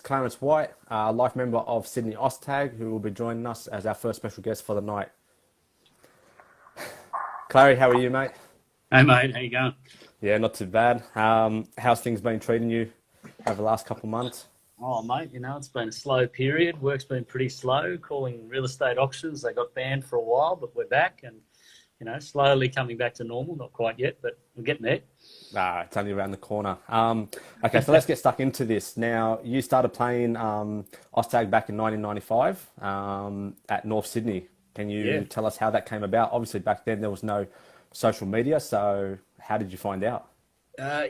Clarence White, life member of Sydney Oztag, who will be joining us as our first special guest for the night. Clary, how are you, mate? Hey mate, how you going? Yeah, not too bad. How's things been treating you over the last couple of months? Oh mate, it's been a slow period. Work's been pretty slow. Calling real estate auctions, they got banned for a while, but we're back and slowly coming back to normal. Not quite yet, but we're getting there. It's only around the corner. Okay, so let's get stuck into this. Now, you started playing Oztag back in 1995 at North Sydney. Can Yeah. you tell us how that came about? Obviously, back then there was no social media, so how did you find out?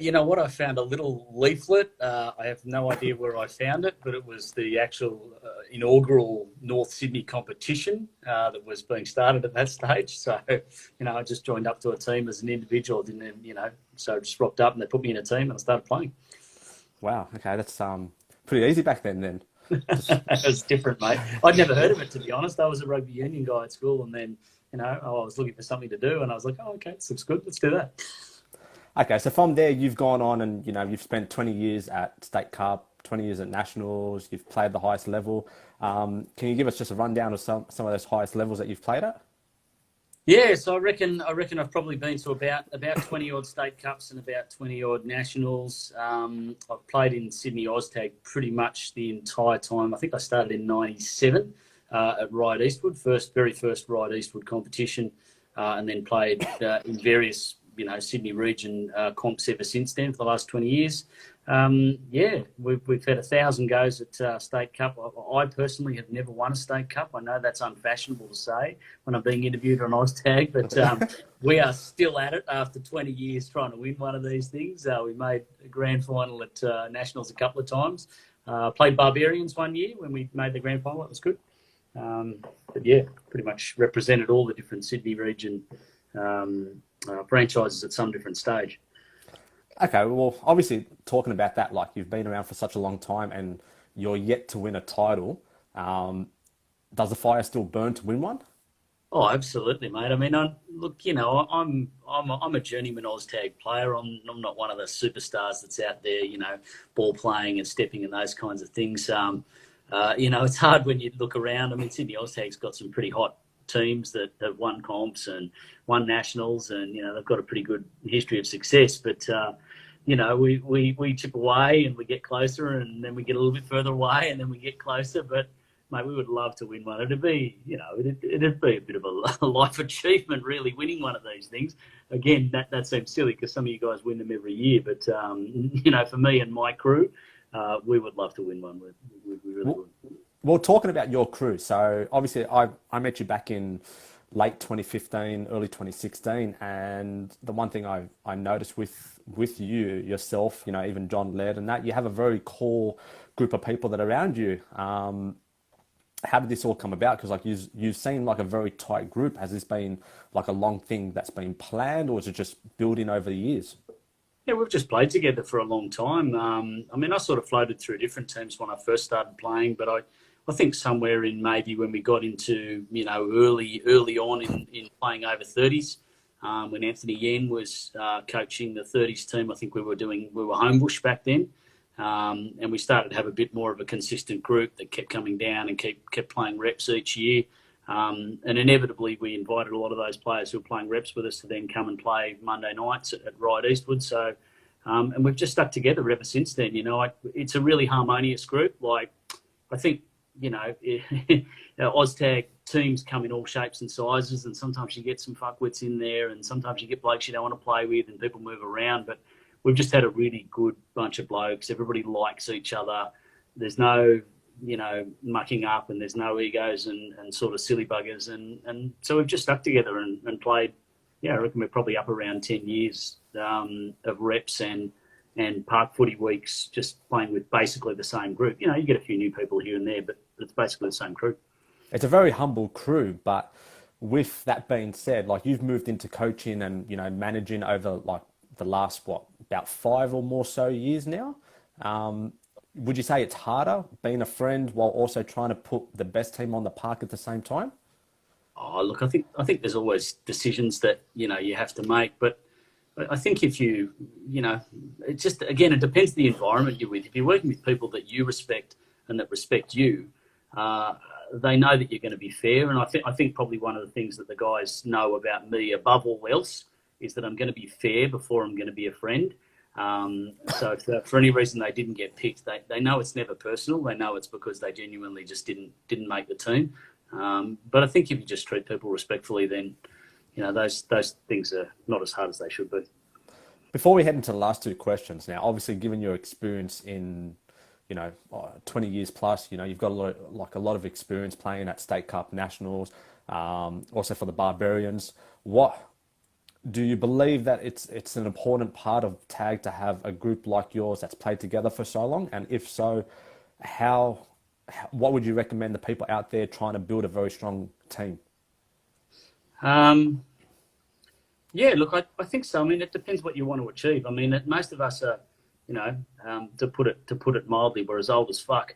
You know what? I found a little leaflet. I have no idea where I found it, but it was the actual inaugural North Sydney competition that was being started at that stage. So, I just joined up to a team as an individual. So I just rocked up and they put me in a team and I started playing. Wow, okay, that's pretty easy back then. It was different, mate. I'd never heard of it, to be honest. I was a rugby union guy at school, and then, I was looking for something to do, and I was like, oh, okay, this looks good. Let's do that. Okay, so from there, you've gone on and, you've spent 20 years at State Cup, 20 years at Nationals, you've played the highest level. Can you give us just a rundown of some of those highest levels that you've played at? Yeah, so I reckon I've probably been to about 20 odd state cups and about 20 odd nationals. I've played in Sydney Oztag pretty much the entire time. I think I started in '97 at Ryde-Eastwood, very first Ryde-Eastwood competition, and then played in various Sydney region comps ever since then for the last 20 years. We've had 1,000 goes at State Cup. I personally have never won a State Cup. I know that's unfashionable to say when I'm being interviewed on Oztag, but we are still at it after 20 years trying to win one of these things. We made a grand final at Nationals a couple of times. Played Barbarians one year when we made the grand final. That was good. But yeah, pretty much represented all the different Sydney region franchises at some different stage. Okay, well, obviously talking about that, like you've been around for such a long time and you're yet to win a title. Does the fire still burn to win one? Oh, absolutely, mate. I mean, I'm a journeyman Oztag player. I'm not one of the superstars that's out there, ball playing and stepping and those kinds of things. It's hard when you look around. I mean, Sydney Oztag's got some pretty hot teams that have won comps and won nationals, and they've got a pretty good history of success. But we chip away and we get closer, and then we get a little bit further away, and then we get closer. But mate, we would love to win one. It'd be a bit of a life achievement, really, winning one of these things. Again, that seems silly because some of you guys win them every year, but for me and my crew, we would love to win one. We really would. Well, talking about your crew, so obviously I met you back in late 2015, early 2016, and the one thing I noticed with you, yourself, even John Laird and that, you have a very core group of people that are around you. How did this all come about? Because you seem like a very tight group. Has this been like a long thing that's been planned, or is it just building over the years? Yeah, we've just played together for a long time. I sort of floated through different teams when I first started playing, but I think somewhere in maybe when we got into, early on in playing over 30s, when Anthony Yen was coaching the 30s team, I think we were homebush back then. And we started to have a bit more of a consistent group that kept coming down and kept playing reps each year. And inevitably we invited a lot of those players who were playing reps with us to then come and play Monday nights at Ryde-Eastwood. So, and we've just stuck together ever since then. It's a really harmonious group. Like, I think, Oztag teams come in all shapes and sizes, and sometimes you get some fuckwits in there, and sometimes you get blokes you don't want to play with, and people move around. But we've just had a really good bunch of blokes. Everybody likes each other. There's no, mucking up, and there's no egos and sort of silly buggers. And so we've just stuck together and played. Yeah, I reckon we're probably up around 10 years of reps and park footy weeks, just playing with basically the same group. You get a few new people here and there, but it's basically the same crew. It's a very humble crew, but with that being said, like you've moved into coaching and, managing over like the last, about 5 or more so years now. Would you say it's harder being a friend while also trying to put the best team on the park at the same time? Oh, look, I think there's always decisions that, you have to make, but I think if it just, again, it depends the environment you're with. If you're working with people that you respect and that respect you, they know that you're going to be fair. And I think probably one of the things that the guys know about me above all else is that I'm going to be fair before I'm going to be a friend. So if for any reason they didn't get picked, they know it's never personal. They know it's because they genuinely just didn't make the team. But I think if you just treat people respectfully, then those things are not as hard as they should be. Before we head into the last two questions, now obviously given your experience in 20 years plus, you've got a lot of experience playing at State Cup, Nationals, also for the Barbarians. What do you believe that it's an important part of tag to have a group like yours that's played together for so long? And if so, what would you recommend the people out there trying to build a very strong team? Yeah, look, I think so. I mean, it depends what you want to achieve. I mean, most of us are, to put it mildly, we're as old as fuck.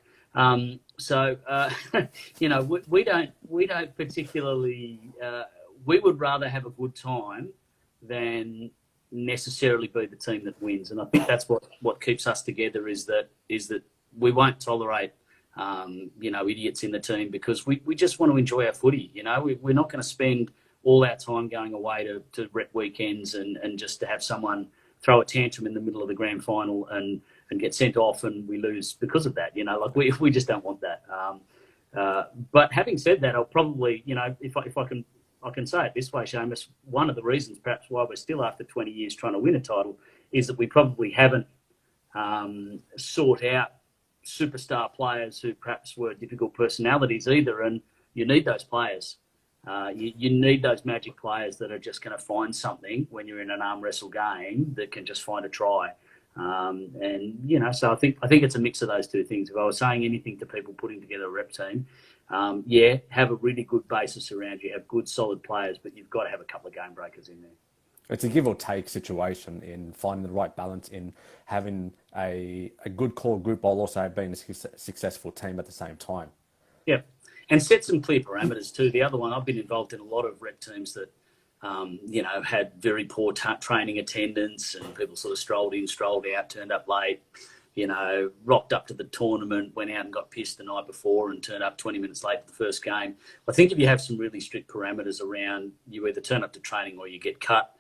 So we don't particularly. We would rather have a good time than necessarily be the team that wins. And I think that's what keeps us together is that we won't tolerate idiots in the team, because we just want to enjoy our footy. We're not going to spend all our time going away to rep weekends and just to have someone throw a tantrum in the middle of the grand final and get sent off and we lose because of that. We just don't want that. But having said that, I'll probably, if I can say it this way, Seamus, one of the reasons perhaps why we're still after 20 years trying to win a title is that we probably haven't sought out superstar players who perhaps were difficult personalities either. And you need those players. You need those magic players that are just going to find something when you're in an arm wrestle game that can just find a try. So I think it's a mix of those two things. If I was saying anything to people putting together a rep team, have a really good basis around you, have good solid players, but you've got to have a couple of game breakers in there. It's a give or take situation in finding the right balance in having a good core group while also being a successful team at the same time. Yeah. And set some clear parameters too. The other one, I've been involved in a lot of rep teams that, had very poor training attendance and people sort of strolled in, strolled out, turned up late, rocked up to the tournament, went out and got pissed the night before and turned up 20 minutes late for the first game. I think if you have some really strict parameters around, you either turn up to training or you get cut.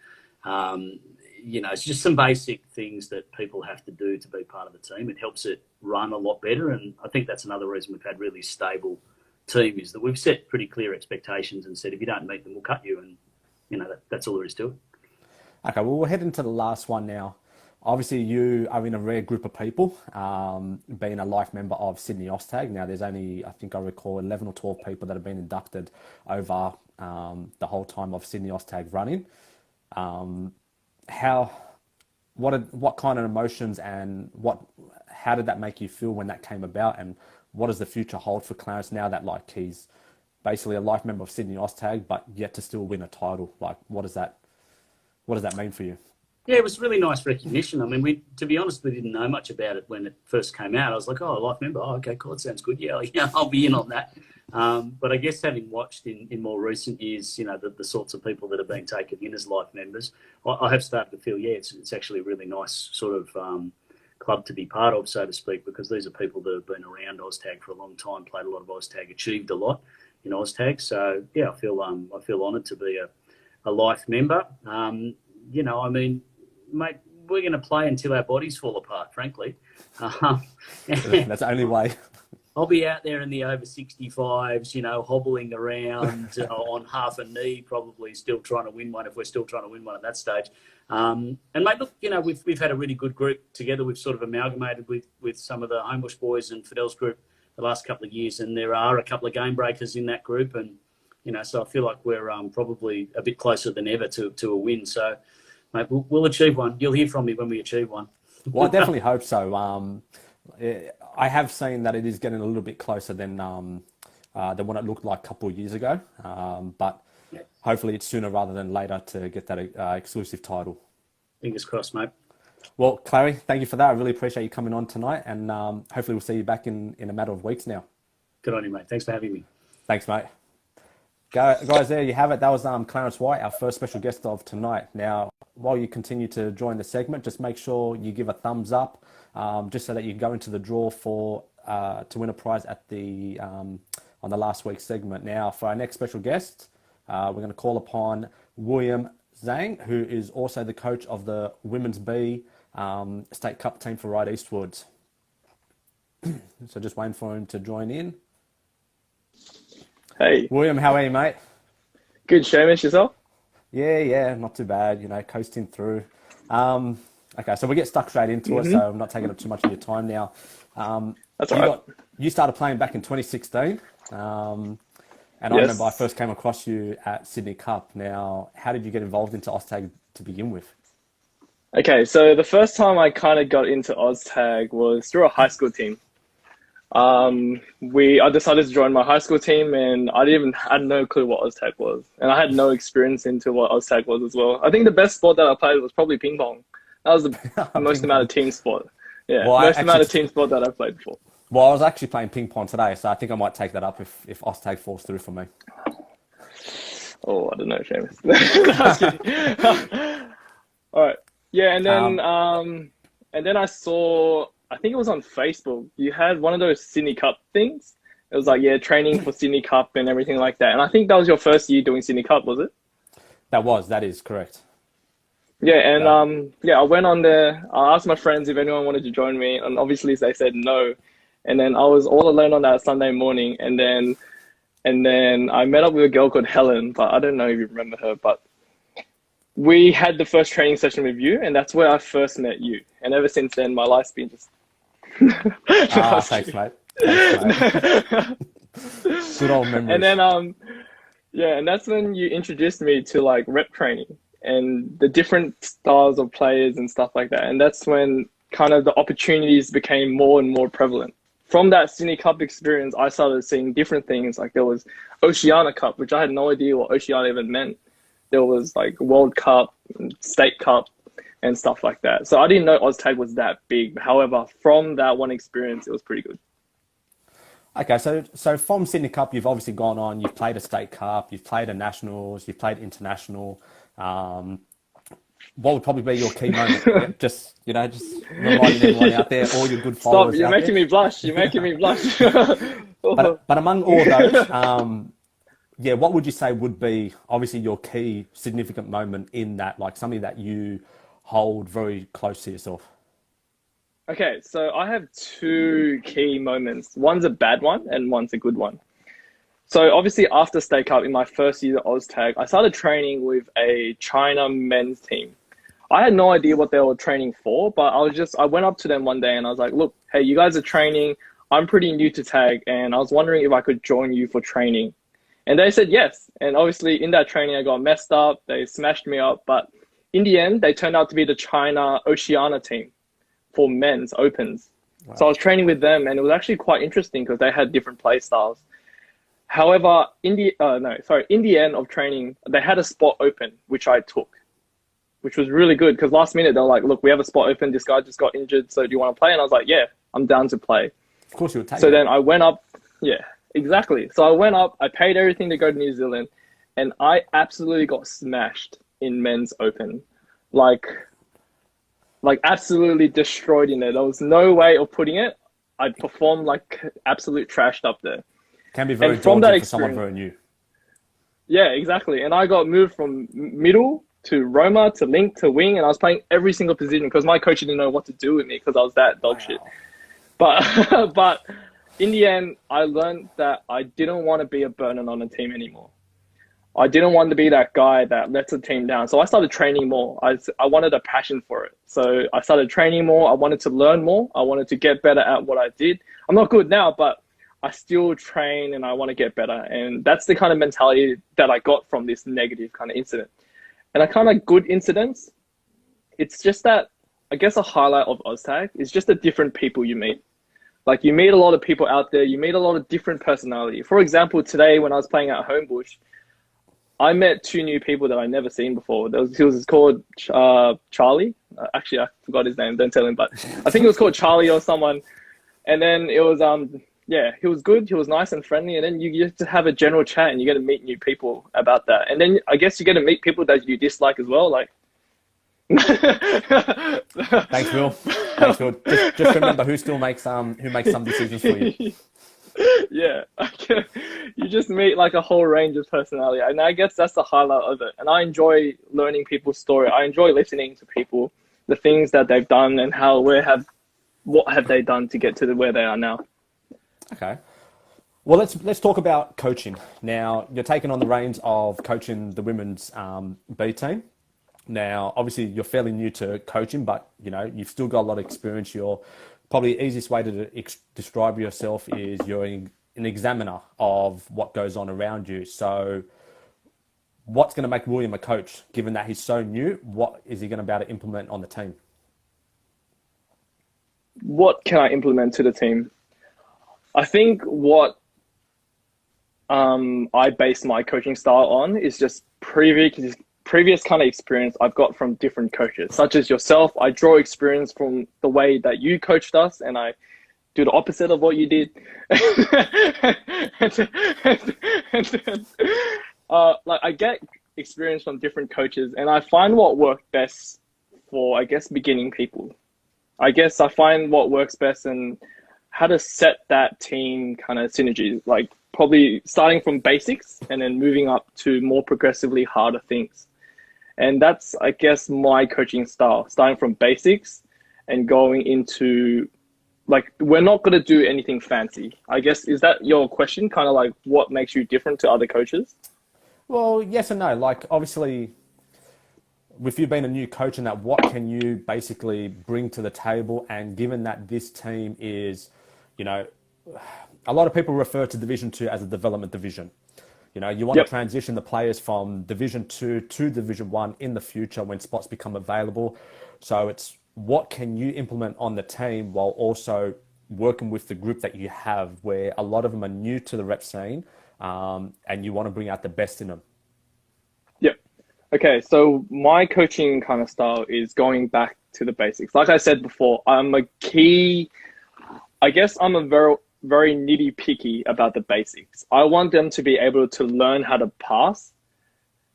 It's just some basic things that people have to do to be part of the team. It helps it run a lot better. And I think that's another reason we've had really stable team is that we've set pretty clear expectations and said, if you don't meet them, we'll cut you. And, that's all there is to it. Okay, well, we'll head into the last one now. Obviously, you are in a rare group of people, being a life member of Sydney Oztag. Now, there's only, I think I recall, 11 or 12 people that have been inducted over the whole time of Sydney Oztag running. What kind of emotions and how did that make you feel when that came about, and what does the future hold for Clarence now that he's basically a life member of Sydney Oztag but yet to still win a title? What does that mean for you? Yeah, it was really nice recognition. I mean, to be honest, we didn't know much about it when it first came out. I was like, oh, a life member. Oh, okay, cool. That sounds good. Yeah, I'll be in on that. But I guess having watched in more recent years, the sorts of people that have been taken in as life members, I have started to feel, it's actually a really nice sort of club to be part of, so to speak, because these are people that have been around Oztag for a long time, played a lot of Oztag, achieved a lot in Oztag. So yeah, I feel honoured to be a life member. Mate, we're going to play until our bodies fall apart, frankly. That's the only way. I'll be out there in the over 65s, hobbling around on half a knee, probably still trying to win one if we're still trying to win one at that stage. And mate, look, we've had a really good group together. We've sort of amalgamated with some of the Homebush boys and Fidel's group the last couple of years, and there are a couple of game breakers in that group, and so I feel like we're probably a bit closer than ever to a win. So, mate, we'll achieve one. You'll hear from me when we achieve one. Well, I definitely hope so. I have seen that it is getting a little bit closer than what it looked like a couple of years ago. But hopefully it's sooner rather than later to get that exclusive title. Fingers crossed, mate. Well, Clary, thank you for that. I really appreciate you coming on tonight, and hopefully we'll see you back in a matter of weeks now. Good on you, mate. Thanks for having me. Thanks, mate. Guys, there you have it. That was Clarence White, our first special guest of tonight. Now, while you continue to join the segment, just make sure you give a thumbs up, just so that you can go into the draw for to win a prize at the on the last week's segment. Now, for our next special guest, we're going to call upon William Zhang, who is also the coach of the Women's B State Cup team for Ryde-Eastwood. So just waiting for him to join in. Hey. William, how are you, mate? Good, Seamus, yourself? Yeah, not too bad, you know, coasting through. Okay, so we get stuck straight into it, so I'm not taking up too much of your time now. That's all right. You started playing back in 2016, and I Yes. remember I first came across you at Sydney Cup. Now, how did you get involved into OzTag to begin with? Okay, so the first time I kind of got into OzTag was through a high school team. I decided to join my high school team, and I had no clue what OzTag was, and I had no experience into what OzTag was as well. I think the best sport that I played was probably ping pong. That was the most amount of team sport. Yeah, Well, amount of team sport that I played before. Well, I was actually playing ping pong today, so I think I might take that up if OzTag falls through for me. Oh, I don't know, Seamus. No, I was kidding. All right. Yeah, and then I saw, I think it was on Facebook, you had one of those Sydney Cup things. It was like, yeah, training for Sydney Cup and everything like that. And I think that was your first year doing Sydney Cup, was it? That is correct. Yeah, and I went on there. I asked my friends if anyone wanted to join me, and obviously they said no. And then I was all alone on that Sunday morning, and then I met up with a girl called Helen, but I don't know if you remember her, but we had the first training session with you, and that's where I first met you. And ever since then, my life's been just... Thanks, mate. Good old memories. And then, and that's when you introduced me to like rep training and the different styles of players and stuff like that. And that's when kind of the opportunities became more and more prevalent. From that Sydney Cup experience, I started seeing different things. Like there was Oceania Cup, which I had no idea what Oceania even meant. There was like World Cup, State Cup, and stuff like that. So I didn't know OzTag was that big. However, from that one experience, it was pretty good. Okay, so from Sydney Cup, you've obviously gone on, you've played a State Cup, you've played a Nationals, you've played International. What would probably be your key moment? Just reminding everyone out there, all your good followers. Stop, you're making me blush. You're making me blush. But among all those, what would you say would be obviously your key significant moment in that, like something that you hold very close to yourself? Okay, so I have two key moments. One's a bad one and one's a good one. So obviously after State Cup in my first year at OzTag, I started training with a China men's team. I had no idea what they were training for, but I went up to them one day and I was like, look, hey, you guys are training. I'm pretty new to tag and I was wondering if I could join you for training. And they said yes. And obviously in that training, I got messed up. They smashed me up. But in the end, they turned out to be the China Oceania team for men's opens. Wow. So I was training with them and it was actually quite interesting because they had different play styles. However, in the end of training, they had a spot open, which I took, which was really good because last minute, they're like, look, we have a spot open. This guy just got injured. So do you want to play? And I was like, yeah, I'm down to play. Of course you would take it. So then I went up. Yeah, exactly. So I went up, I paid everything to go to New Zealand and I absolutely got smashed in men's open. Like absolutely destroyed in there. There was no way of putting it. I performed like absolute trashed up there. Can be very daunting for someone very new. Yeah, exactly. And I got moved from middle to Roma to link to wing, and I was playing every single position because my coach didn't know what to do with me because I was that dog shit. But in the end, I learned that I didn't want to be a burden on a team anymore. I didn't want to be that guy that lets the team down. So I started training more. I wanted a passion for it. So I started training more. I wanted to learn more. I wanted to get better at what I did. I'm not good now, but I still train and I want to get better. And that's the kind of mentality that I got from this negative kind of incident. And a kind of good incidents, it's just that, I guess a highlight of OzTag is just the different people you meet. Like you meet a lot of people out there, you meet a lot of different personality. For example, today when I was playing at Homebush, I met two new people that I'd never seen before. He was called Charlie. Actually, I forgot his name, don't tell him, but I think it was called Charlie or someone. And then it was, he was good. He was nice and friendly. And then you get to have a general chat and you get to meet new people about that. And then I guess you get to meet people that you dislike as well. Like, Thanks, Will. Okay, so just remember who makes some decisions for you. Yeah, you just meet like a whole range of personality, and I guess that's the highlight of it. And I enjoy learning people's story. I enjoy listening to people, the things that they've done, and what have they done to get to where they are now. Okay. Well, let's talk about coaching. Now, you're taking on the reins of coaching the women's B team. Now, obviously, you're fairly new to coaching, but you've still got a lot of experience. You're probably the easiest way to describe yourself is you're an examiner of what goes on around you. So, what's going to make William a coach, given that he's so new? What is he going to be able to implement on the team? What can I implement to the team? I think what I base my coaching style on is just previous kind of experience I've got from different coaches, such as yourself. I draw experience from the way that you coached us, and I do the opposite of what you did. Like I get experience from different coaches, and I find what worked best for, I guess, beginning people. I guess I find what works best and how to set that team kind of synergy, like probably starting from basics and then moving up to more progressively harder things. And that's, I guess, my coaching style, starting from basics and going into, like, we're not going to do anything fancy. I guess, is that your question? Kind of like what makes you different to other coaches? Well, yes and no. Like, obviously, with you being a new coach and that, what can you basically bring to the table? And given that this team is, a lot of people refer to Division 2 as a development division. You want to transition the players from Division 2 to Division 1 in the future when spots become available. So it's what can you implement on the team while also working with the group that you have, where a lot of them are new to the rep scene, and you want to bring out the best in them. Yep. Okay, so my coaching kind of style is going back to the basics. Like I said before, I'm a very nitty picky about the basics. I want them to be able to learn how to pass,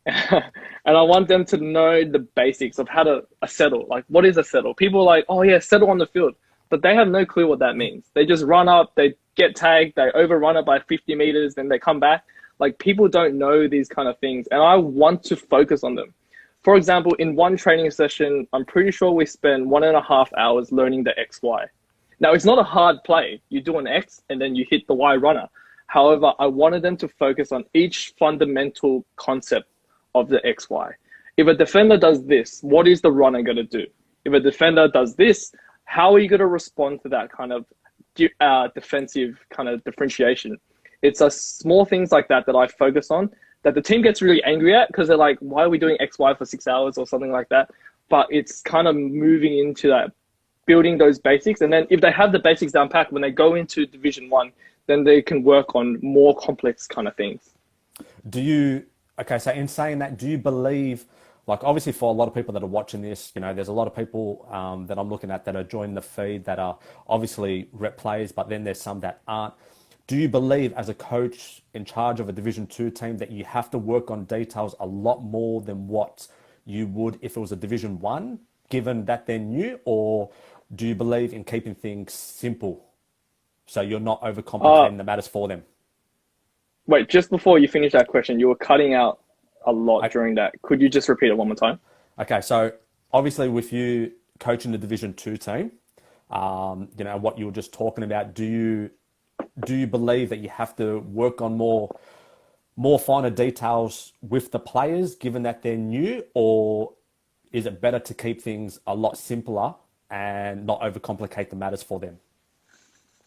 and I want them to know the basics of how to settle. Like, what is a settle? People are like, oh yeah, settle on the field, but they have no clue what that means. They just run up, they get tagged, they overrun it by 50 meters, then they come back. Like, people don't know these kind of things, and I want to focus on them. For example, in one training session, I'm pretty sure we spent 1.5 hours learning the XY. Now, it's not a hard play. You do an X and then you hit the Y runner. However, I wanted them to focus on each fundamental concept of the XY. If a defender does this, what is the runner going to do? If a defender does this, how are you going to respond to that kind of defensive kind of differentiation? It's a small things like that I focus on, that the team gets really angry at, because they're like, why are we doing XY for 6 hours or something like that? But it's kind of moving into that, building those basics. And then if they have the basics down pat, when they go into Division 1, then they can work on more complex kind of things. So in saying that, do you believe, like, obviously for a lot of people that are watching this, there's a lot of people that I'm looking at that are joining the feed that are obviously rep players, but then there's some that aren't. Do you believe, as a coach in charge of a Division 2 team, that you have to work on details a lot more than what you would if it was a Division 1, given that they're new? Or do you believe in keeping things simple so you're not overcomplicating the matters for them? Wait, just before you finish that question, you were cutting out a lot during that. Could you just repeat it one more time? Okay, so obviously with you coaching the Division 2 team, what you were just talking about, do you believe that you have to work on more finer details with the players, given that they're new, or is it better to keep things a lot simpler and not overcomplicate the matters for them?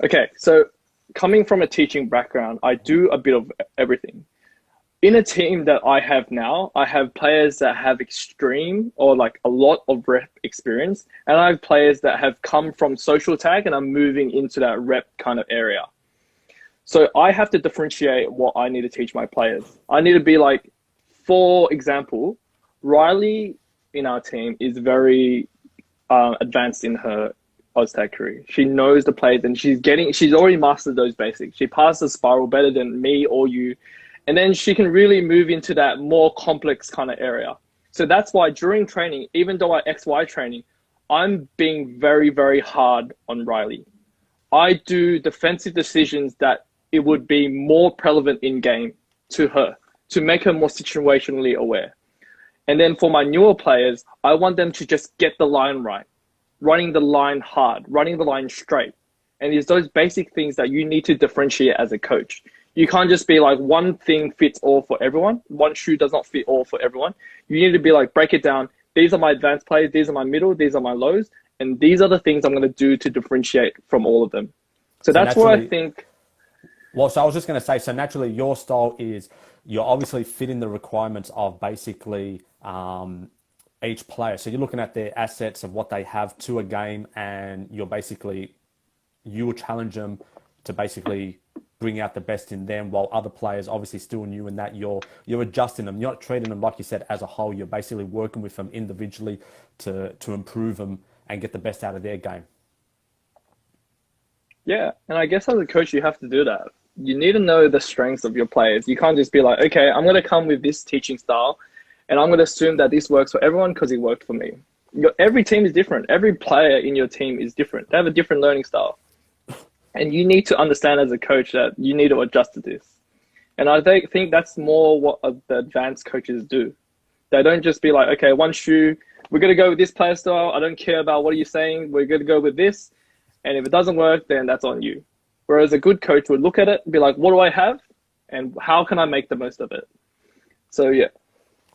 Okay, so coming from a teaching background, I do a bit of everything. In a team that I have now, I have players that have extreme or like a lot of rep experience, and I have players that have come from social tag and are moving into that rep kind of area. So I have to differentiate what I need to teach my players. I need to be like, for example, Riley in our team is very advanced in her OzTag career. She knows the plays and she's already mastered those basics. She passes the spiral better than me or you. And then she can really move into that more complex kind of area. So that's why during training, even though I XY training, I'm being very, very hard on Riley. I do defensive decisions that it would be more prevalent in game to her to make her more situationally aware. And then for my newer players, I want them to just get the line right, running the line hard, running the line straight. And it's those basic things that you need to differentiate as a coach. You can't just be like one thing fits all for everyone. One shoe does not fit all for everyone. You need to be like, break it down. These are my advanced plays. These are my middle. These are my lows. And these are the things I'm going to do to differentiate from all of them. So that's what I think. Well, so I was just going to say, so naturally your style is you're obviously fitting the requirements of basically each player. So you're looking at their assets of what they have to a game, and you will challenge them to basically bring out the best in them, while other players obviously still new in that you're adjusting them. You're not treating them, like you said, as a whole. You're basically working with them individually to improve them and get the best out of their game. Yeah, and I guess as a coach, you have to do that. You need to know the strengths of your players. You can't just be like, okay, I'm going to come with this teaching style, and I'm going to assume that this works for everyone because it worked for me. Every team is different. Every player in your team is different. They have a different learning style. And you need to understand as a coach that you need to adjust to this. And I think that's more what the advanced coaches do. They don't just be like, okay, one shoe, we're going to go with this player style. I don't care about what are you saying. We're going to go with this. And if it doesn't work, then that's on you. Whereas a good coach would look at it and be like, what do I have? And how can I make the most of it? So, yeah.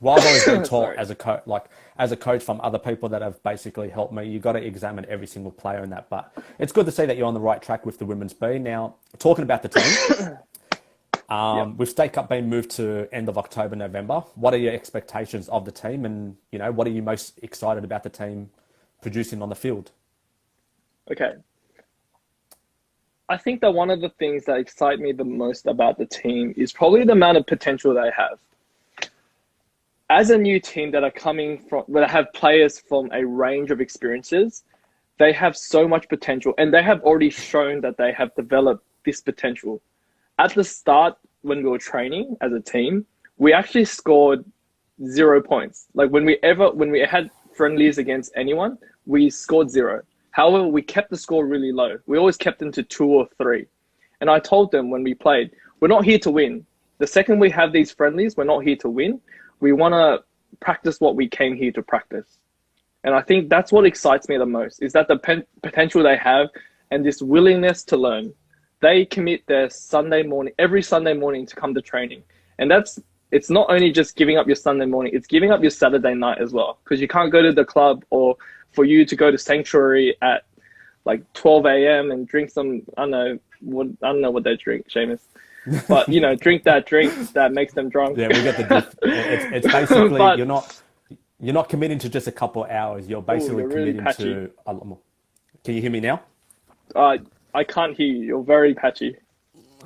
Well, I've always been taught as a coach from other people that have basically helped me, you've got to examine every single player in that. But it's good to see that you're on the right track with the Women's B. Now, talking about the team, Yep. with State Cup being moved to end of October, November, what are your expectations of the team? And, what are you most excited about the team producing on the field? Okay. I think that one of the things that excite me the most about the team is probably the amount of potential they have. As a new team that have players from a range of experiences, they have so much potential, and they have already shown that they have developed this potential. At the start, when we were training as a team, we actually scored 0 points. Like when we had friendlies against anyone, we scored 0. However, we kept the score really low. We always kept them to 2 or 3. And I told them when we played, we're not here to win. The second we have these friendlies, we're not here to win. We want to practice what we came here to practice. And I think that's what excites me the most, is that the potential they have and this willingness to learn. They commit their every Sunday morning to come to training. And it's not only just giving up your Sunday morning, it's giving up your Saturday night as well. Because you can't go to the club, or for you to go to Sanctuary at like 12 a.m. and drink some, I don't know what they drink, Seamus. But, drink that drink that makes them drunk. Yeah, we get the it's basically, but you're not committing to just a couple of hours. You're basically committing to a lot more. Can you hear me now? I can't hear you. You're very patchy.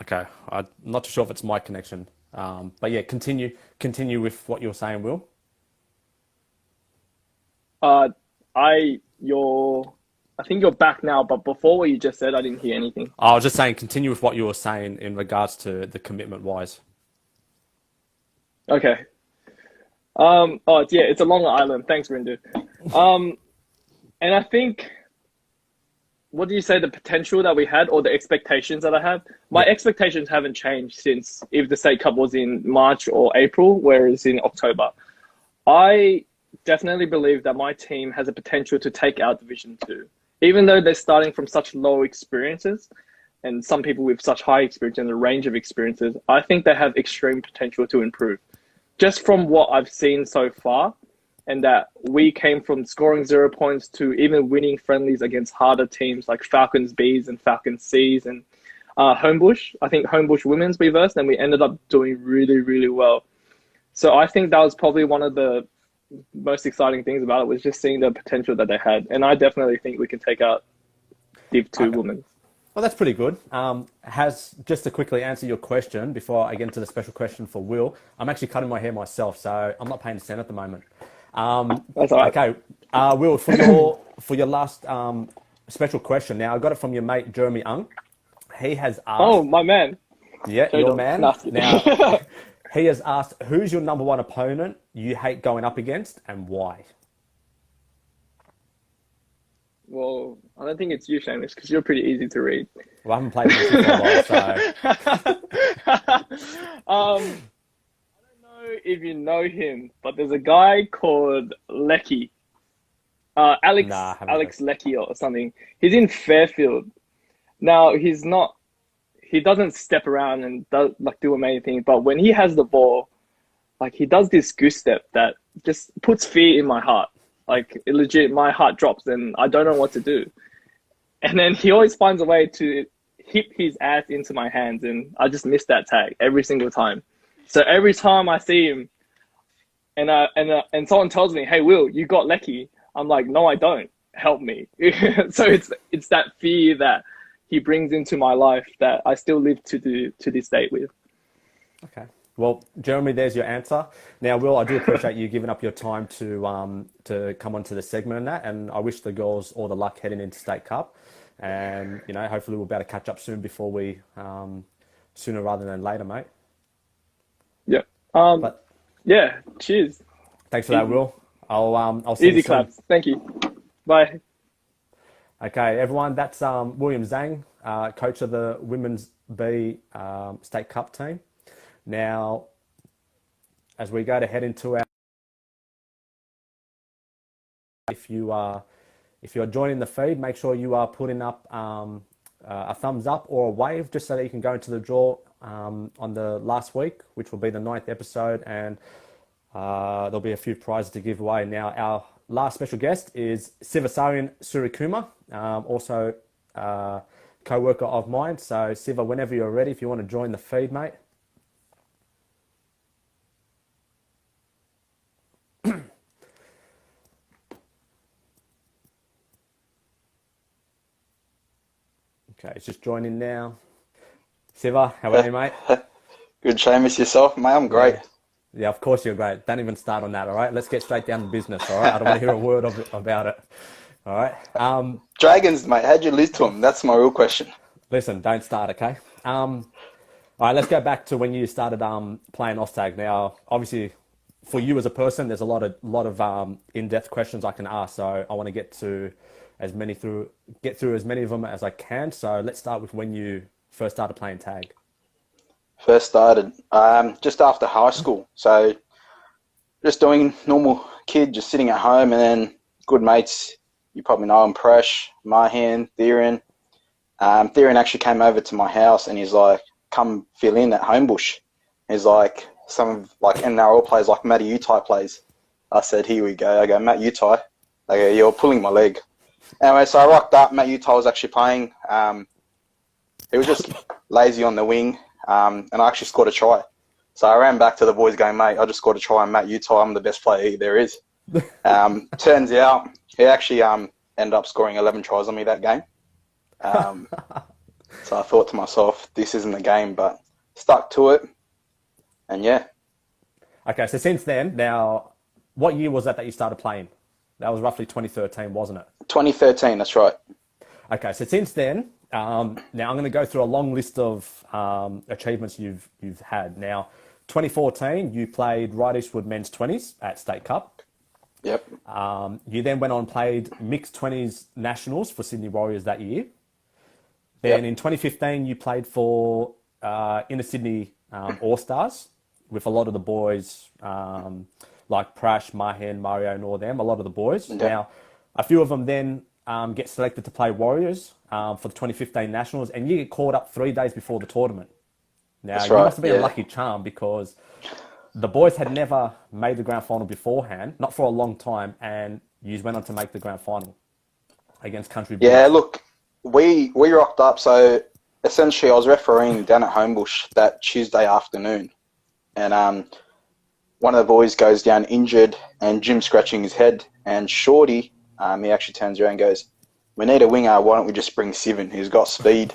Okay. I'm not too sure if it's my connection. But yeah, continue with what you're saying, Will. I think you're back now, but before what you just said, I didn't hear anything. I was just saying, continue with what you were saying in regards to the commitment wise. Okay. It's a Long Island. Thanks, Rindu. And I think, what do you say, the potential that we had or the expectations that I have? My expectations haven't changed since if the State Cup was in March or April, whereas in October. I definitely believe that my team has a potential to take out Division 2. Even though they're starting from such low experiences and some people with such high experience and a range of experiences, I think they have extreme potential to improve. Just from what I've seen so far, and that we came from scoring 0 points to even winning friendlies against harder teams like Falcons Bs and Falcons Cs and Homebush. I think Homebush Women's we versed, and we ended up doing really, really well. So I think that was probably one of the most exciting things about it, was just seeing the potential that they had. And I definitely think we can take out Div 2 women. Well, that's pretty good. Just to quickly answer your question before I get into the special question for Will, I'm actually cutting my hair myself, so I'm not paying a cent at the moment. That's all right. Okay, Will, for your last special question. Now, I got it from your mate Jeremy Ung. He has asked. Oh, my man. Yeah, your man. Now, he has asked, who's your number one opponent you hate going up against and why? Well, I don't think it's you, Seamus, because you're pretty easy to read. Well, I haven't played with you for a while, so I don't know if you know him, but there's a guy called Lecky. Alex nah, I haven't heard. Alex Lecky or something. He's in Fairfield. Now he doesn't step around and do amazing, but when he has the ball, like he does this goose step that just puts fear in my heart. Like legit, my heart drops and I don't know what to do. And then he always finds a way to hit his ass into my hands, and I just miss that tag every single time. So every time I see him, and someone tells me, "Hey, Will, you got Lecky," I'm like, "No, I don't. Help me." So it's that fear that he brings into my life that I still live to this date with. Okay. Well, Jeremy, there's your answer. Now, Will, I do appreciate you giving up your time to come onto the segment and that, and I wish the girls all the luck heading into State Cup. And, you know, hopefully we'll be able to catch up soon before sooner rather than later, mate. Yeah. But Yeah. Cheers. thanks for that, Will. I'll see you Easy soon. claps. Thank you. Bye. Okay, everyone, that's William Zhang, coach of the Women's B State Cup team. Now, as we go to head into our, if you're joining the feed, make sure you are putting up a thumbs up or a wave, just so that you can go into the draw on the last week, which will be the 9th episode, and there'll be a few prizes to give away. Now, our last special guest is Sivasarian Surikuma, also co-worker of mine. So, Siva, whenever you're ready, if you want to join the feed, mate. Okay, it's just joining now. Siva, how are you, mate? Good, Seamus, yourself, mate. I'm great. Yeah, of course you're great. Don't even start on that, all right? Let's get straight down to business, all right? I don't want to hear a word about it, all right? Dragons, mate. How'd you lose to them? That's my real question. Listen, don't start, okay? All right, let's go back to when you started playing Ostag. Now, obviously, for you as a person, there's a lot of in-depth questions I can ask, so I want to get through as many of them as I can. So let's start with when you first started playing tag. First started just after high school. So just doing normal kid, just sitting at home, and then good mates, you probably know them, Presh, Mahan, Theron. Theron actually came over to my house and he's like, come fill in at Homebush. He's like, some of like NRL players like Matty Utai plays. I said, here we go. I go, Matt Utai. They go, you're pulling my leg. Anyway, so I rocked up. Matt Utai was actually playing. He was just lazy on the wing, and I actually scored a try. So I ran back to the boys going, mate, I just scored a try on Matt Utai. I'm the best player there is. Turns out he actually ended up scoring 11 tries on me that game. So I thought to myself, this isn't the game, but stuck to it. And yeah. Okay, so since then, now, what year was that you started playing? That was roughly 2013, wasn't it? 2013, that's right. Okay, so since then, now I'm going to go through a long list of achievements you've had. Now, 2014, you played Ryde-Eastwood men's 20s at State Cup. Yep. You then went on and played mixed 20s nationals for Sydney Warriors that year. Then in 2015, you played for Inner Sydney All-Stars with a lot of the boys, like Prash, Mahan, Mario, and all them, a lot of the boys. Yep. Now, a few of them then get selected to play Warriors for the 2015 Nationals, and you get called up 3 days before the tournament. Now, That's you right, must have been a yeah. lucky charm, because the boys had never made the grand final beforehand, not for a long time, and you went on to make the grand final against Country Bulls. Yeah, look, we rocked up. So essentially I was refereeing down at Homebush that Tuesday afternoon, and one of the boys goes down injured and Jim's scratching his head, and Shorty, he actually turns around and goes, we need a winger, why don't we just bring Sivan? He's got speed.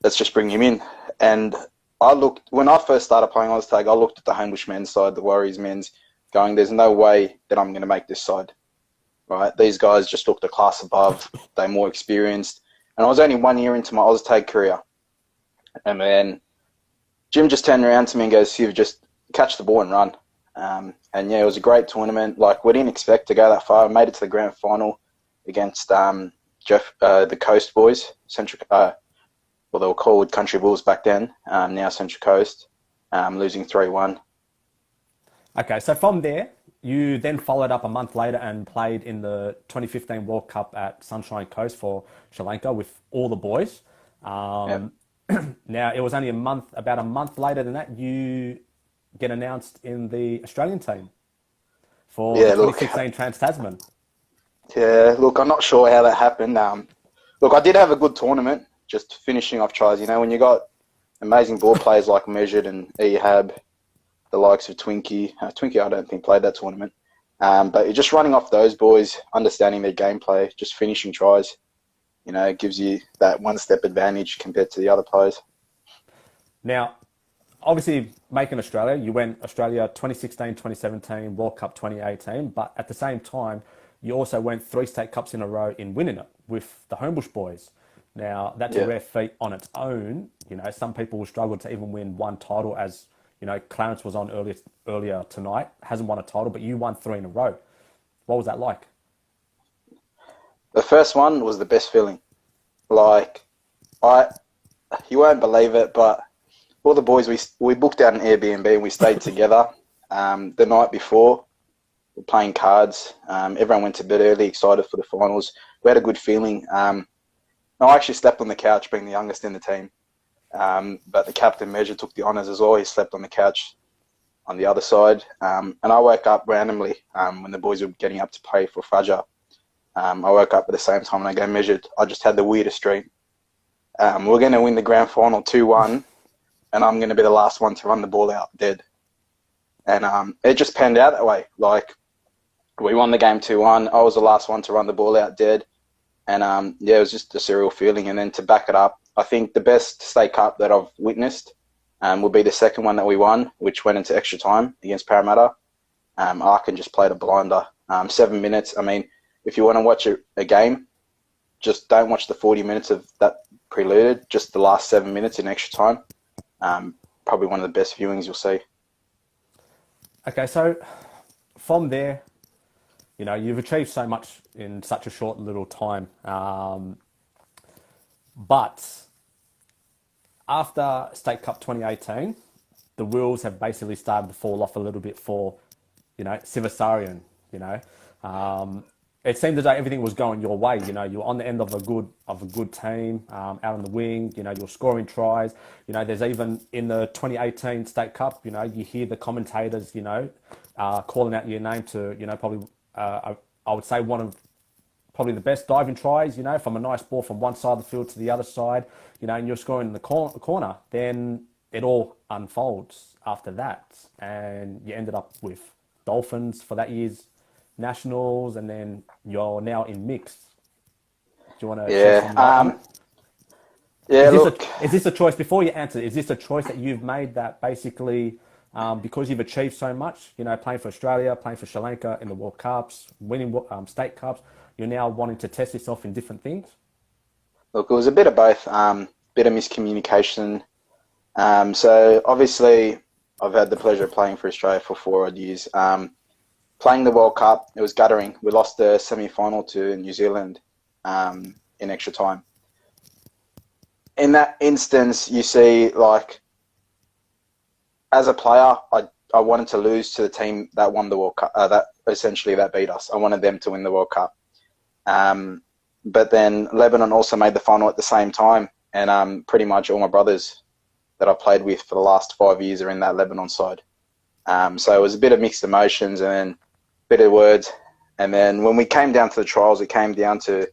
Let's just bring him in. And I looked, when I first started playing Oztag, I looked at the Homebush men's side, the Warriors men's, going, there's no way that I'm going to make this side. Right? These guys just looked a class above. They're more experienced. And I was only 1 year into my Oztag career. And then Jim just turned around to me and goes, Siv, just catch the ball and run. And yeah, it was a great tournament. Like, we didn't expect to go that far. We made it to the grand final. against the Coast boys, well, they were called Country Bulls back then, now Central Coast, losing 3-1. Okay, so from there, you then followed up a month later and played in the 2015 World Cup at Sunshine Coast for Sri Lanka with all the boys. Now, it was only about a month later than that, you get announced in the Australian team for the 2016 Trans-Tasman. Yeah, look, I'm not sure how that happened. Look, I did have a good tournament, just finishing off tries. You know, when you got amazing ball players like Measured and Ehab, the likes of Twinkie. Twinkie, I don't think, played that tournament. But you're just running off those boys, understanding their gameplay, just finishing tries. You know, it gives you that one-step advantage compared to the other players. Now, obviously, making Australia, you went Australia 2016, 2017, World Cup 2018, but at the same time, you also went 3 state cups in a row in winning it with the Homebush boys. Now, that's a rare feat on its own. You know, some people will struggle to even win one title, as, you know, Clarence was on earlier tonight, hasn't won a title, but you won 3 in a row. What was that like? The first one was the best feeling. Like, you won't believe it, but all the boys, we booked out an Airbnb and we stayed together. The night before, we were playing cards. Everyone went to bed early, excited for the finals. We had a good feeling. I actually slept on the couch, being the youngest in the team. But the captain, Measure, took the honours as well. He slept on the couch on the other side. And I woke up randomly when the boys were getting up to play for Fajr. I woke up at the same time and I go, Measured. I just had the weirdest dream. We're going to win the grand final 2-1, and I'm going to be the last one to run the ball out dead. And it just panned out that way. Like, we won the game 2-1. I was the last one to run the ball out dead. And it was just a surreal feeling. And then to back it up, I think the best state cup that I've witnessed will be the second one that we won, which went into extra time against Parramatta. Arkin just played a blinder. 7 minutes. I mean, if you want to watch a game, just don't watch the 40 minutes of that preluded, just the last 7 minutes in extra time. Probably one of the best viewings you'll see. Okay, so from there, you know, you've achieved so much in such a short little time. But after State Cup 2018, the wheels have basically started to fall off a little bit for, you know, Sivasarian, you know. It seemed as though everything was going your way. You know, you were on the end of a good team, out on the wing. You know, you're scoring tries. You know, there's even in the 2018 State Cup, you know, you hear the commentators, you know, calling out your name to, you know, probably I would say one of probably the best diving tries. You know, from a nice ball from one side of the field to the other side. You know, and you're scoring in the corner. Then it all unfolds after that, and you ended up with Dolphins for that year's Nationals, and then you're now in mixed. Do you want to shed some light on it? Yeah, is this a choice, before you answer, is this a choice that you've made that basically, because you've achieved so much, you know, playing for Australia, playing for Sri Lanka in the World Cups, winning state cups, you're now wanting to test yourself in different things? Look, it was a bit of both, bit of miscommunication. So obviously I've had the pleasure of playing for Australia for 4 odd years. Playing the World Cup, it was guttering. We lost the semi-final to New Zealand in extra time. In that instance, you see, like, as a player, I wanted to lose to the team that won the World Cup, that beat us. I wanted them to win the World Cup. But then Lebanon also made the final at the same time, and pretty much all my brothers that I played with for the last 5 years are in that Lebanon side. So it was a bit of mixed emotions and then a bit of words. And then when we came down to the trials, it came down to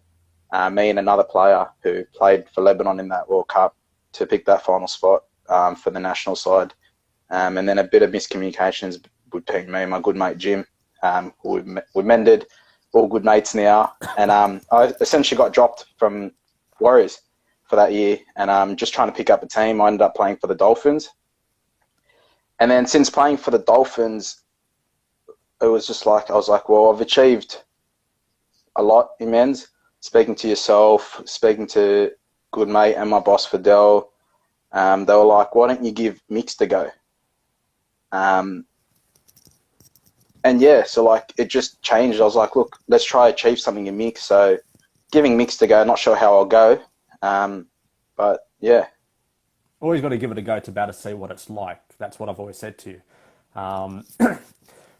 me and another player who played for Lebanon in that World Cup to pick that final spot for the national side. And then a bit of miscommunications between me and my good mate Jim. We mended, all good mates now. And I essentially got dropped from Warriors for that year. And just trying to pick up a team, I ended up playing for the Dolphins. And then since playing for the Dolphins, it was just like, I was like, well, I've achieved a lot in men's. Speaking to yourself, speaking to good mate and my boss, Fidel, they were like, why don't you give mixed a go? and yeah, so like it just changed. I was like, look, let's try achieve something in mix. So giving mixed a go, not sure how I'll go. But yeah. Always got to give it a go to about to see what it's like. That's what I've always said to you. Um,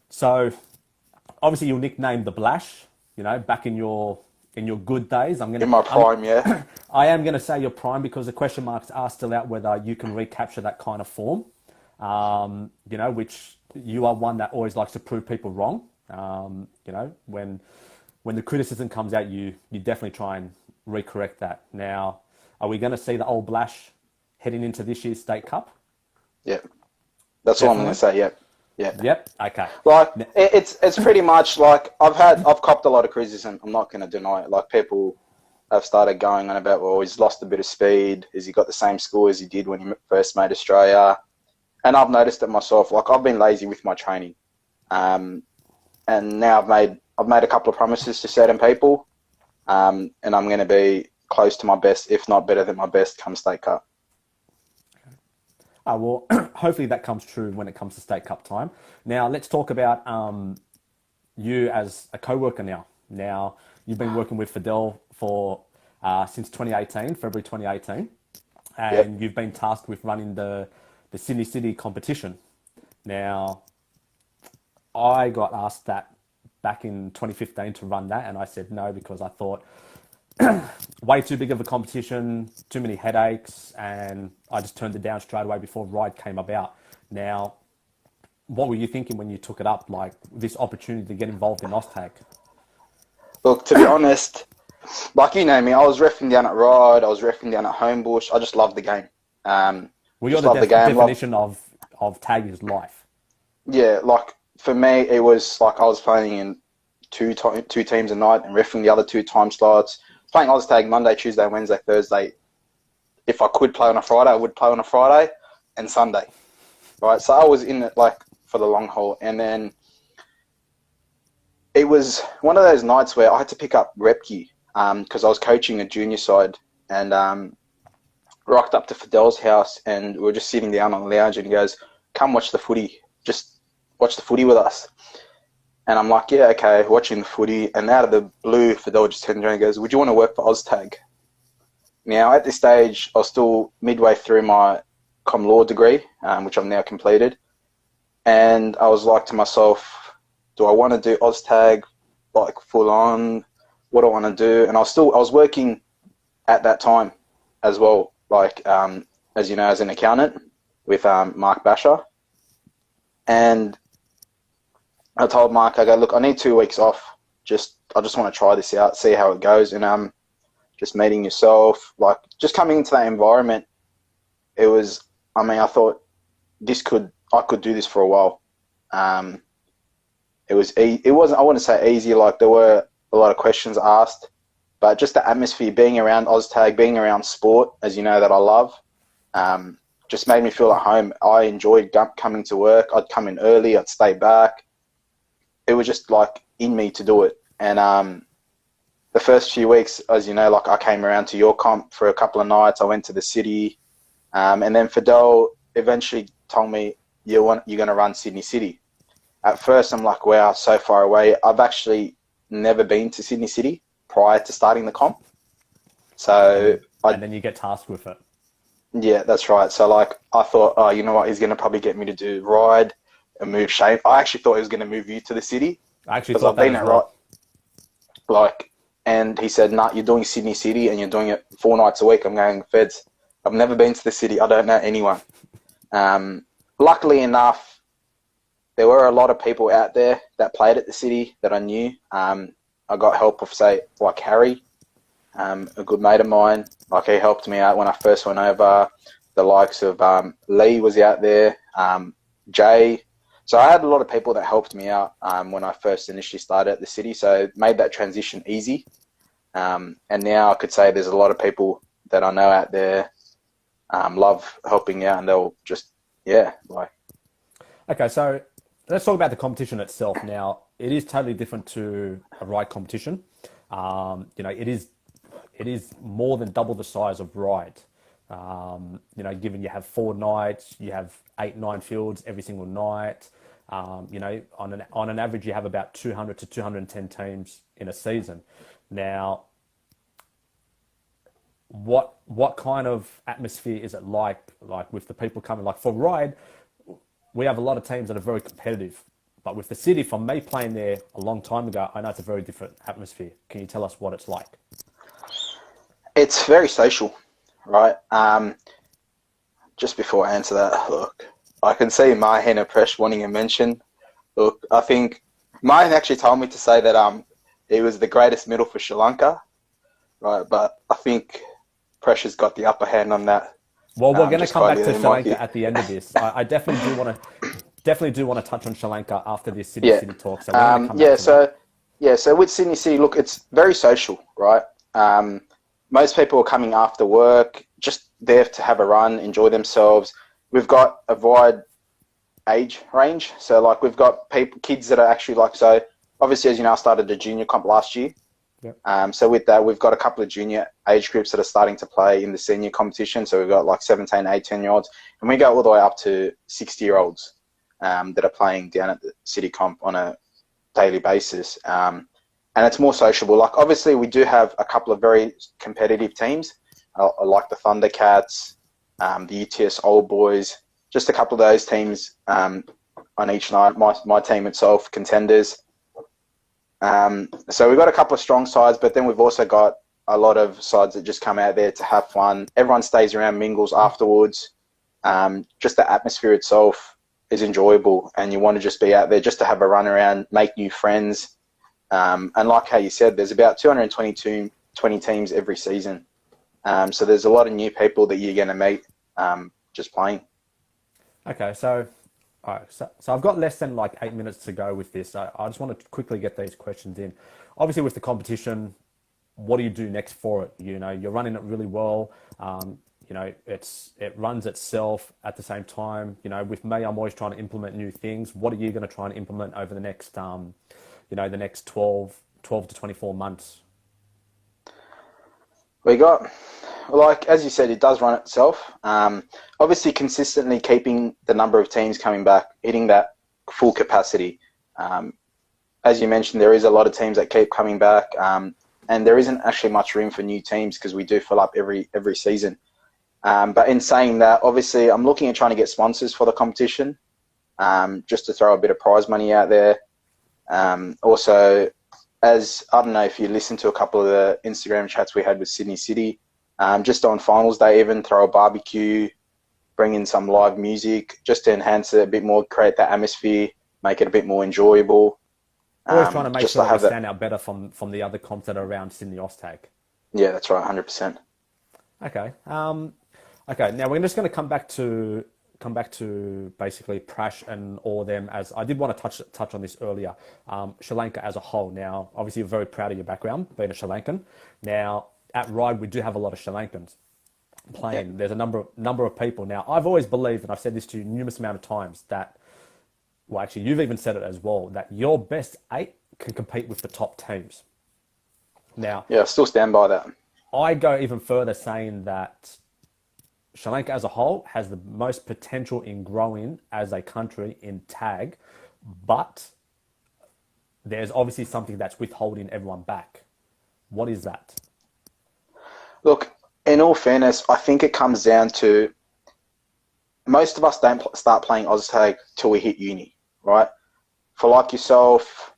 so obviously you'll nickname the Blash, you know, back in your good days. In my prime, yeah. I am gonna say your prime because the question marks are still out whether you can recapture that kind of form. You know, which you are one that always likes to prove people wrong. You know, when the criticism comes out, you definitely try and recorrect that. Now, are we going to see the old Blash heading into this year's State Cup? Yeah. That's all I'm going to say, yeah. Yeah. Yep. Okay. Like, it's pretty much like I've copped a lot of criticism. I'm not going to deny it. Like, people have started going on about, well, he's lost a bit of speed. Has he got the same score as he did when he first made Australia? And I've noticed it myself. Like, I've been lazy with my training. And now I've made a couple of promises to certain people. And I'm going to be close to my best, if not better than my best, come State Cup. Well, hopefully that comes true when it comes to State Cup time. Now, let's talk about you as a co-worker now. Now, you've been working with Fidel for since 2018, February 2018, and Yep. you've been tasked with running the Sydney City competition. Now, I got asked that back in 2015 to run that, and I said no because I thought way too big of a competition, too many headaches, and I just turned it down straight away before Ryde came about. Now, what were you thinking when you took it up, like this opportunity to get involved in OzTag? Look, to be honest, like you know me, I was reffing down at Ryde, I was reffing down at Homebush. I just loved the game. Well, you're just the loved the game. definition of tag is life. Yeah, like for me, it was like I was playing in two teams a night and reffing the other two time slots. Playing OzTag Monday, Tuesday, Wednesday, Thursday. If I could play on a Friday, I would play on a Friday and Sunday, right? So I was in it like for the long haul. And then it was one of those nights where I had to pick up rep gear because I was coaching a junior side, and rocked up to Fidel's house, and we were just sitting down on the lounge, and he goes, come watch the footy. Just watch the footy with us. And I'm like, yeah, okay, watching the footy. And out of the blue, Fidel just turned around and goes, would you want to work for OzTag? Now, at this stage, I was still midway through my com law degree, which I've now completed. And I was like to myself, do I want to do OzTag like full on? What do I want to do? And I was working at that time as well, like, as you know, as an accountant with Mark Basher. And I told Mark, I go, look, I need 2 weeks off. I just want to try this out, see how it goes. And just meeting yourself, like just coming into that environment, it was, I mean, I thought I could do this for a while. It wasn't, I wouldn't say easy, like there were a lot of questions asked, but just the atmosphere, being around OzTag, being around sport, as you know, that I love, just made me feel at home. I enjoyed coming to work. I'd come in early, I'd stay back. It was just like in me to do it. And the first few weeks, as you know, like I came around to your comp for a couple of nights. I went to the city, and then Fidel eventually told me, you're going to run Sydney City. At first, I'm like, wow, so far away. I've actually never been to Sydney City prior to starting the comp. So and then you get tasked with it. Yeah, that's right. So like I thought, oh, you know what? He's going to probably get me to do Ryde and move Shane. I actually thought he was going to move you to the city. I actually thought that as well. Like, and he said, nah, you're doing Sydney City and you're doing it 4 nights a week. I'm going, Feds, I've never been to the city. I don't know anyone. Luckily enough, there were a lot of people out there that played at the city that I knew. I got help of, say, like Harry, a good mate of mine. Like, he helped me out when I first went over. The likes of Lee was out there, Jay. So I had a lot of people that helped me out when I first initially started at the city. So it made that transition easy. And now I could say there's a lot of people that I know out there love helping out, and they'll just, yeah, like. Okay, so let's talk about the competition itself. Now, it is totally different to a Ryde competition. You know, it is more than double the size of Ryde. You know, given you have 4 nights, you have 8, 9 fields every single night. You know, on an average, you have about 200 to 210 teams in a season. Now, what kind of atmosphere is it like with the people coming? Like for Ryde, we have a lot of teams that are very competitive. But with the city, from me playing there a long time ago, I know it's a very different atmosphere. Can you tell us what it's like? It's very social, right? Just before I answer that, look, I can see Mahen and Presh wanting a mention. Look, I think Mahen actually told me to say that it was the greatest middle for Sri Lanka, right? But I think Presh has got the upper hand on that. Well, we're going to come back to Sri Lanka at the end of this. I definitely do want to touch on Sri Lanka after this City talk. So we're going to come back to that. So with Sydney City, look, it's very social, right? Most people are coming after work, just there to have a run, enjoy themselves. We've got a wide age range. So like we've got kids that are actually like, so obviously, as you know, I started a junior comp last year. Yep. So with that, we've got a couple of junior age groups that are starting to play in the senior competition. So we've got like 17, 18-year-olds, and we go all the way up to 60-year-olds that are playing down at the city comp on a daily basis. And it's more sociable. Like obviously, we do have a couple of very competitive teams, like the Thundercats, the UTS Old Boys, just a couple of those teams on each night. My team itself, Contenders. So we've got a couple of strong sides, but then we've also got a lot of sides that just come out there to have fun. Everyone stays around, mingles afterwards. Just the atmosphere itself is enjoyable, and you want to just be out there just to have a run around, make new friends. And like how you said, there's about 220 teams every season. So there's a lot of new people that you're going to meet just playing. Okay, so all right, so I've got less than like 8 minutes to go with this. I just want to quickly get these questions in. Obviously, with the competition, what do you do next for it? You know, you're running it really well. You know, it runs itself at the same time. You know, with me, I'm always trying to implement new things. What are you going to try and implement over the next, you know, the next 12 to 24 months? We got, like, as you said, it does run itself. Obviously, consistently keeping the number of teams coming back, hitting that full capacity. As you mentioned, there is a lot of teams that keep coming back, and there isn't actually much room for new teams because we do fill up every season. But in saying that, obviously, I'm looking at trying to get sponsors for the competition, just to throw a bit of prize money out there. Also, as I don't know if you listened to a couple of the Instagram chats we had with Sydney City, just on finals day, even throw a barbecue, bring in some live music, just to enhance it a bit more, create that atmosphere, make it a bit more enjoyable. Always trying to make sure that we stand out better from the other comps that are around Sydney Oztag. Yeah, that's right, 100%. Okay. Okay. Now we're just going to come back to basically Prash and all of them. As I did want to touch on this earlier, Sri Lanka as a whole. Now, obviously, you're very proud of your background, being a Sri Lankan. Now, at Ryde, we do have a lot of Sri Lankans playing. Yeah. There's a number of people. Now, I've always believed, and I've said this to you numerous amount of times, that, well, actually, you've even said it as well, that your best 8 can compete with the top teams. Now, yeah, I still stand by that. I go even further, saying that Sri Lanka as a whole has the most potential in growing as a country in tag, but there's obviously something that's withholding everyone back. What is that? Look, in all fairness, I think it comes down to most of us don't start playing Oztag till we hit uni, right? For like yourself,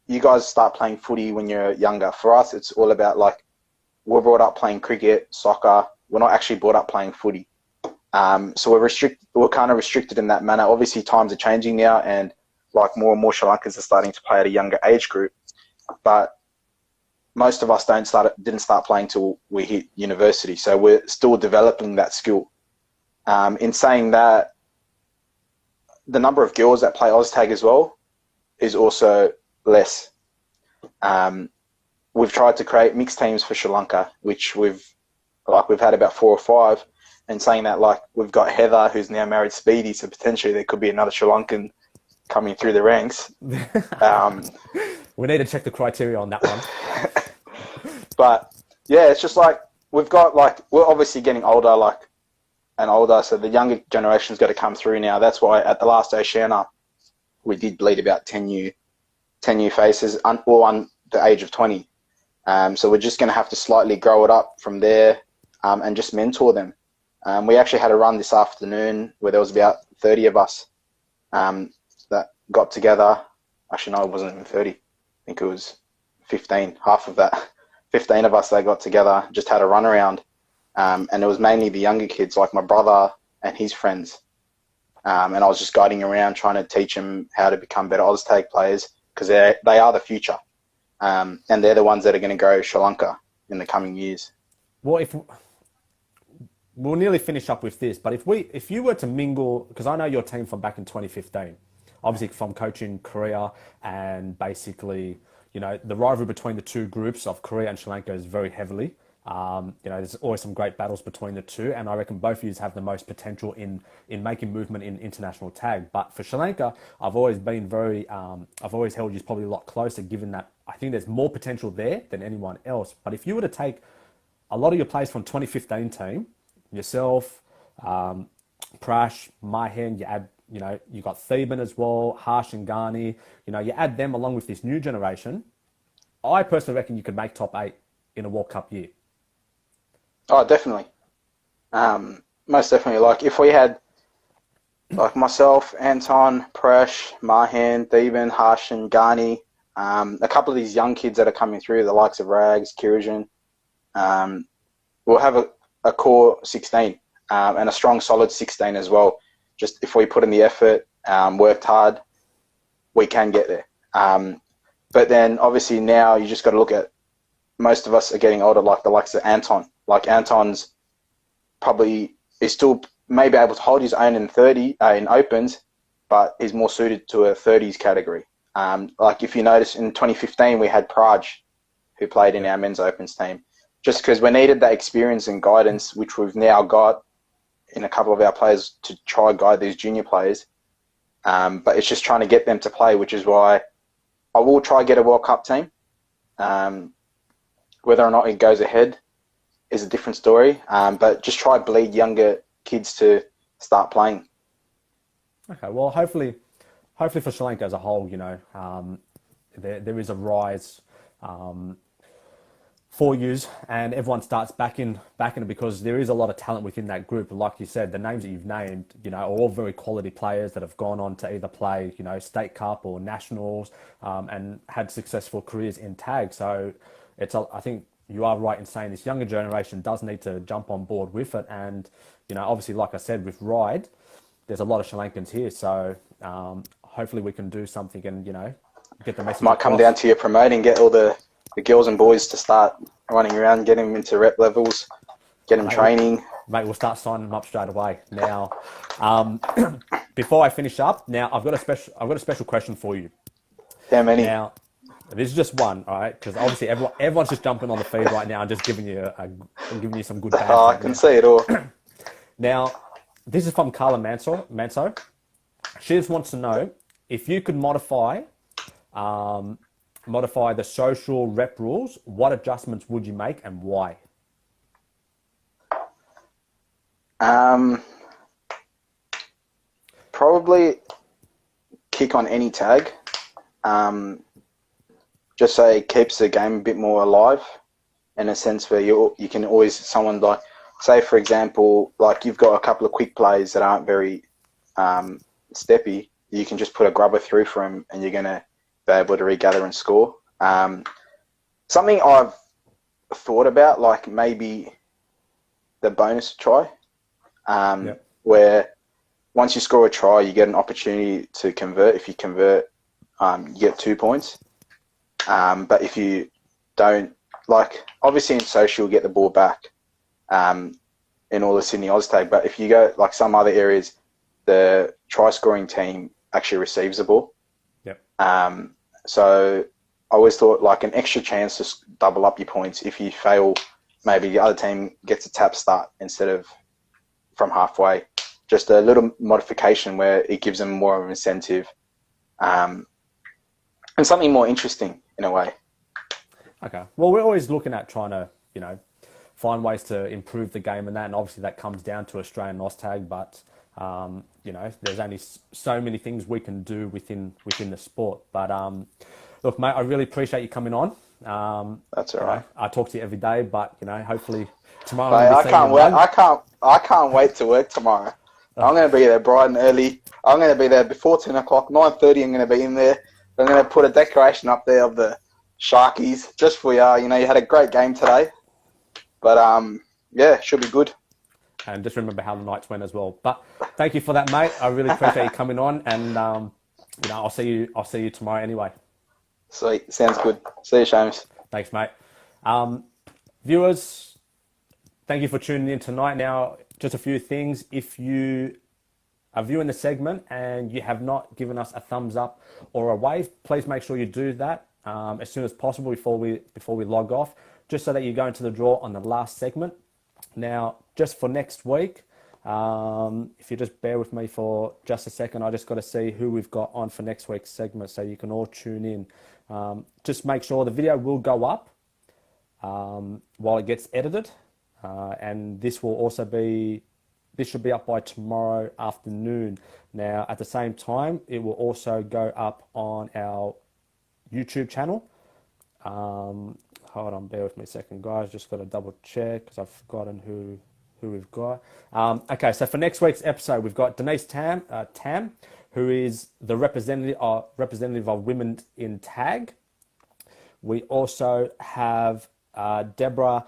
you guys start playing footy when you're younger. For us, it's all about like, we're brought up playing cricket, soccer. We're not actually brought up playing footy. So we're kind of restricted in that manner. Obviously, times are changing now, and like more and more Sri Lankans are starting to play at a younger age group. But most of us didn't start playing till we hit university. So we're still developing that skill. In saying that, the number of girls that play Oztag as well is also less. We've tried to create mixed teams for Sri Lanka, which we've had about 4 or 5. And saying that, like, we've got Heather, who's now married Speedy, so potentially there could be another Sri Lankan coming through the ranks. We need to check the criteria on that one. But yeah, it's just like we're obviously getting older, so the younger generation's got to come through now. That's why at the last Oceania, we did bleed about 10 new faces, all on the age of 20. So we're just going to have to slightly grow it up from there, and just mentor them. We actually had a run this afternoon where there was about 30 of us that got together. Actually, no, it wasn't even 30. I think it was 15, half of that. 15 of us that got together, just had a run around. And it was mainly the younger kids, like my brother and his friends. And I was just guiding around trying to teach them how to become better Oztag players, because they are the future. And they're the ones that are going to grow Sri Lanka in the coming years. Well, if we'll nearly finish up with this, but if you were to mingle, because I know your team from back in 2015, obviously from coaching Korea, and basically, you know, the rivalry between the two groups of Korea and Sri Lanka is very heavily. You know, there's always some great battles between the two, and I reckon both of you have the most potential in making movement in international tag. But for Sri Lanka, I've always been very, I've always held you probably a lot closer, given that I think there's more potential there than anyone else. But if you were to take a lot of your players from 2015 team, yourself, Prash, Mahen, you add, you know, you got Theban as well, Harsh and Ghani, you know, you add them along with this new generation, I personally reckon you could make top 8 in a World Cup year. Oh, definitely. Most definitely. Like if we had, like myself, Anton, Prash, Mahan, Theban, Harsh and Ghani, a couple of these young kids that are coming through, the likes of Rags, Kirijan, we'll have a core 16, and a strong, solid 16 as well. Just if we put in the effort, worked hard, we can get there. But then obviously now you just got to look at, most of us are getting older, like the likes of Anton. Like Anton's probably is still maybe able to hold his own in 30 in opens, but is more suited to a 30s category. Like if you notice in 2015 we had Praj, who played in our men's opens team, just because we needed that experience and guidance, which we've now got in a couple of our players to try and guide these junior players. But it's just trying to get them to play, which is why I will try get a World Cup team. Whether or not it goes ahead is a different story. But just try bleed younger kids to start playing. Okay, well, hopefully for Sri Lanka as a whole, you know, there is a rise for yous, and everyone starts back in it, because there is a lot of talent within that group. Like you said, the names that you've named, you know, are all very quality players that have gone on to either play, you know, State Cup or Nationals, and had successful careers in tag. So I think you are right in saying this younger generation does need to jump on board with it. And, you know, obviously, like I said, with Ryde, there's a lot of Sri Lankans here. So hopefully we can do something and, you know, get the message Might across. come down to your promoting, get all the girls and boys to start running around, get them into rep levels, get them training. Mate, we'll start signing them up straight away. Now, before I finish up, now I've got a special question for you. How many? Now, this is just one, all right? Because obviously everyone's just jumping on the feed right now and just giving you some good banter. Oh, I can see it all. Now, this is from Carla Manso. She just wants to know if you could modify the social rep rules, what adjustments would you make and why? Probably kick on any tag. Just so it keeps the game a bit more alive, in a sense where you can always, someone like, say for example, like you've got a couple of quick plays that aren't very steppy, you can just put a grubber through for them and you're going to be able to regather and score. Something I've thought about, like maybe the bonus try, where once you score a try, you get an opportunity to convert. If you convert, you get 2 points. But if you don't, like obviously in social, you get the ball back in all the Sydney Oztag. But if you go like some other areas, the try scoring team actually receives the ball. Yep. So I always thought like an extra chance to double up your points. If you fail, maybe the other team gets a tap start instead of from halfway. Just a little modification where it gives them more of an incentive, and something more interesting in a way. Okay. Well, we're always looking at trying to, you know, find ways to improve the game and that, and obviously that comes down to Australian Oztag. But You know, there's only so many things we can do within the sport. But look, mate, I really appreciate you coming on. That's all you know, right. I talk to you every day, but you know, hopefully tomorrow Mate, I'm I gonna be seeing can't you wait. run. I can't wait to work tomorrow. I'm going to be there bright and early. I'm going to be there before 10 o'clock. 9:30, I'm going to be in there. I'm going to put a decoration up there of the Sharkies just for you. You know, you had a great game today. But, yeah, should be good. And just remember how the Knights went as well. But thank you for that, mate. I really appreciate you coming on, and you know, I'll see you tomorrow anyway. Sweet. Sounds good. See you, Seamus. Thanks, mate. Viewers, thank you for tuning in tonight. Now, just a few things. If you are viewing the segment and you have not given us a thumbs up or a wave, please make sure you do that as soon as possible before we log off, just so that you go into the draw on the last segment. Now, just for next week, if you just bear with me for just a second, I just got to see who we've got on for next week's segment so you can all tune in. Just make sure the video will go up while it gets edited. And this should be up by tomorrow afternoon. Now, at the same time, it will also go up on our YouTube channel. Hold on, bear with me a second, guys. Just got to double check because I've forgotten who we've got. Okay, so for next week's episode, we've got Denise Tam, who is the representative of women in tag. We also have Deborah.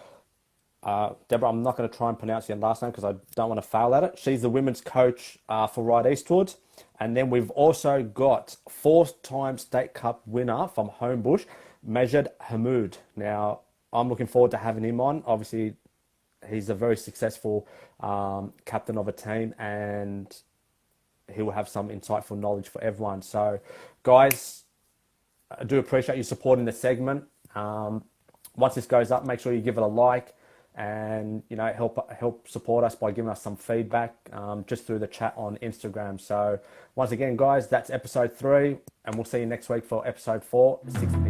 Deborah, I'm not going to try and pronounce your last name because I don't want to fail at it. She's the women's coach for Ryde-Eastwood. And then we've also got 4-time State Cup winner from Homebush, Majid Hamoud. Now, I'm looking forward to having him on. Obviously, he's a very successful captain of a team, and he will have some insightful knowledge for everyone. So, guys, I do appreciate you supporting the segment. Once this goes up, make sure you give it a like, and you know, help support us by giving us some feedback just through the chat on Instagram. So once again, guys, that's episode 3, and we'll see you next week for episode 4, 6 p.m.